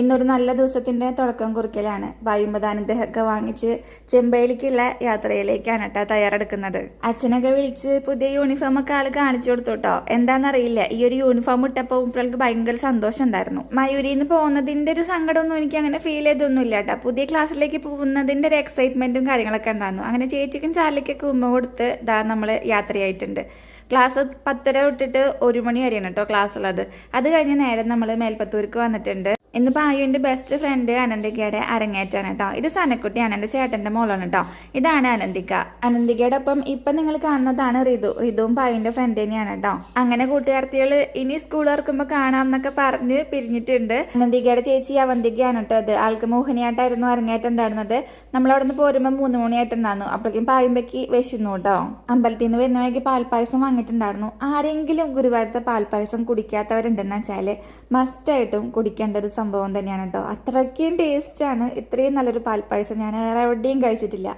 ഇന്നൊരു നല്ല ദിവസത്തിന്റെ തുടക്കം കുറിക്കലാണ്. വായുമ്പതാനുഗ്രഹമൊക്കെ വാങ്ങിച്ച് ചെമ്പയിലേക്കുള്ള യാത്രയിലേക്കാണ് കേട്ടോ തയ്യാറെടുക്കുന്നത്. അച്ഛനൊക്കെ വിളിച്ച് പുതിയ യൂണിഫോം ഒക്കെ ആള് കാണിച്ചു കൊടുത്തു കേട്ടോ. എന്താണെന്നറിയില്ല, ഈ ഒരു യൂണിഫോം ഇട്ടപ്പോൾ ഇപ്പോഴേക്ക് ഭയങ്കര സന്തോഷം ഉണ്ടായിരുന്നു. മയൂരിന്ന് പോകുന്നതിന്റെ ഒരു സങ്കടമൊന്നും എനിക്ക് അങ്ങനെ ഫീൽ ചെയ്തൊന്നുമില്ല കേട്ടോ. പുതിയ ക്ലാസ്സിലേക്ക് പോകുന്നതിന്റെ ഒരു എക്സൈറ്റ്മെന്റും കാര്യങ്ങളൊക്കെ ഉണ്ടായിരുന്നു. അങ്ങനെ ചേച്ചിക്കും ചാർലിക്കൊക്കെ ഉമ്മ കൊടുത്ത് നമ്മൾ യാത്രയായിട്ടുണ്ട്. ക്ലാസ് 10:30 തൊട്ടിട്ട് 1 മണി വരെയാണ് കേട്ടോ ക്ലാസ് ഉള്ളത്. അത് കഴിഞ്ഞ് നേരെ നമ്മൾ മേൽപ്പത്തൂർക്ക് വന്നിട്ടുണ്ട്. ഇന്നിപ്പോൾ ആയുവിന്റെ ബെസ്റ്റ് ഫ്രണ്ട് അനന്തികയുടെ അരങ്ങേറ്റാണ് കേട്ടോ. ഇത് സനക്കുട്ടിയാണ്, എൻ്റെ ചേട്ടന്റെ മോളാണ് കേട്ടോ. ഇതാണ് അനന്തിക. അനന്തികയുടെ ഒപ്പം ഇപ്പൊ നിങ്ങൾ കാണുന്നതാണ് റിതുവും പായുവിന്റെ ഫ്രണ്ട് തന്നെയാണ് കേട്ടോ. അങ്ങനെ കൂട്ടുകാർത്തികൾ ഇനി സ്കൂൾ തുറക്കുമ്പോൾ കാണാം എന്നൊക്കെ പറഞ്ഞ് പിരിഞ്ഞിട്ടുണ്ട്. അനന്തികയുടെ ചേച്ചി അവന്തികയാണ് കേട്ടോ. അത് ആൾക്ക് മോഹിനിയായിട്ടായിരുന്നു അരങ്ങേറ്റം ഉണ്ടായിരുന്നത്. നമ്മളവിടെ നിന്ന് പോരുമ്പോൾ 3 മണിയായിട്ടുണ്ടായിരുന്നു. അപ്പോഴേക്കും പായുമ്പയ്ക്ക് വിശന്നു കേട്ടോ. അമ്പലത്തിൽ നിന്ന് വരുന്ന വഴിക്ക് പാൽപ്പായസം വാങ്ങിയിട്ടുണ്ടായിരുന്നു. ആരെങ്കിലും ഗുരുവായൂരത്തെ പാൽപ്പായസം കുടിക്കാത്തവരുണ്ടെന്ന് വെച്ചാൽ മസ്റ്റായിട്ടും കുടിക്കേണ്ട ഒരു സംഭവം തന്നെയാണ് കേട്ടോ. അത്രയ്ക്കും ടേസ്റ്റാണ്. ഇത്രയും നല്ലൊരു പാൽപ്പായസം ഞാൻ വേറെ എവിടെയും കഴിച്ചിട്ടില്ല.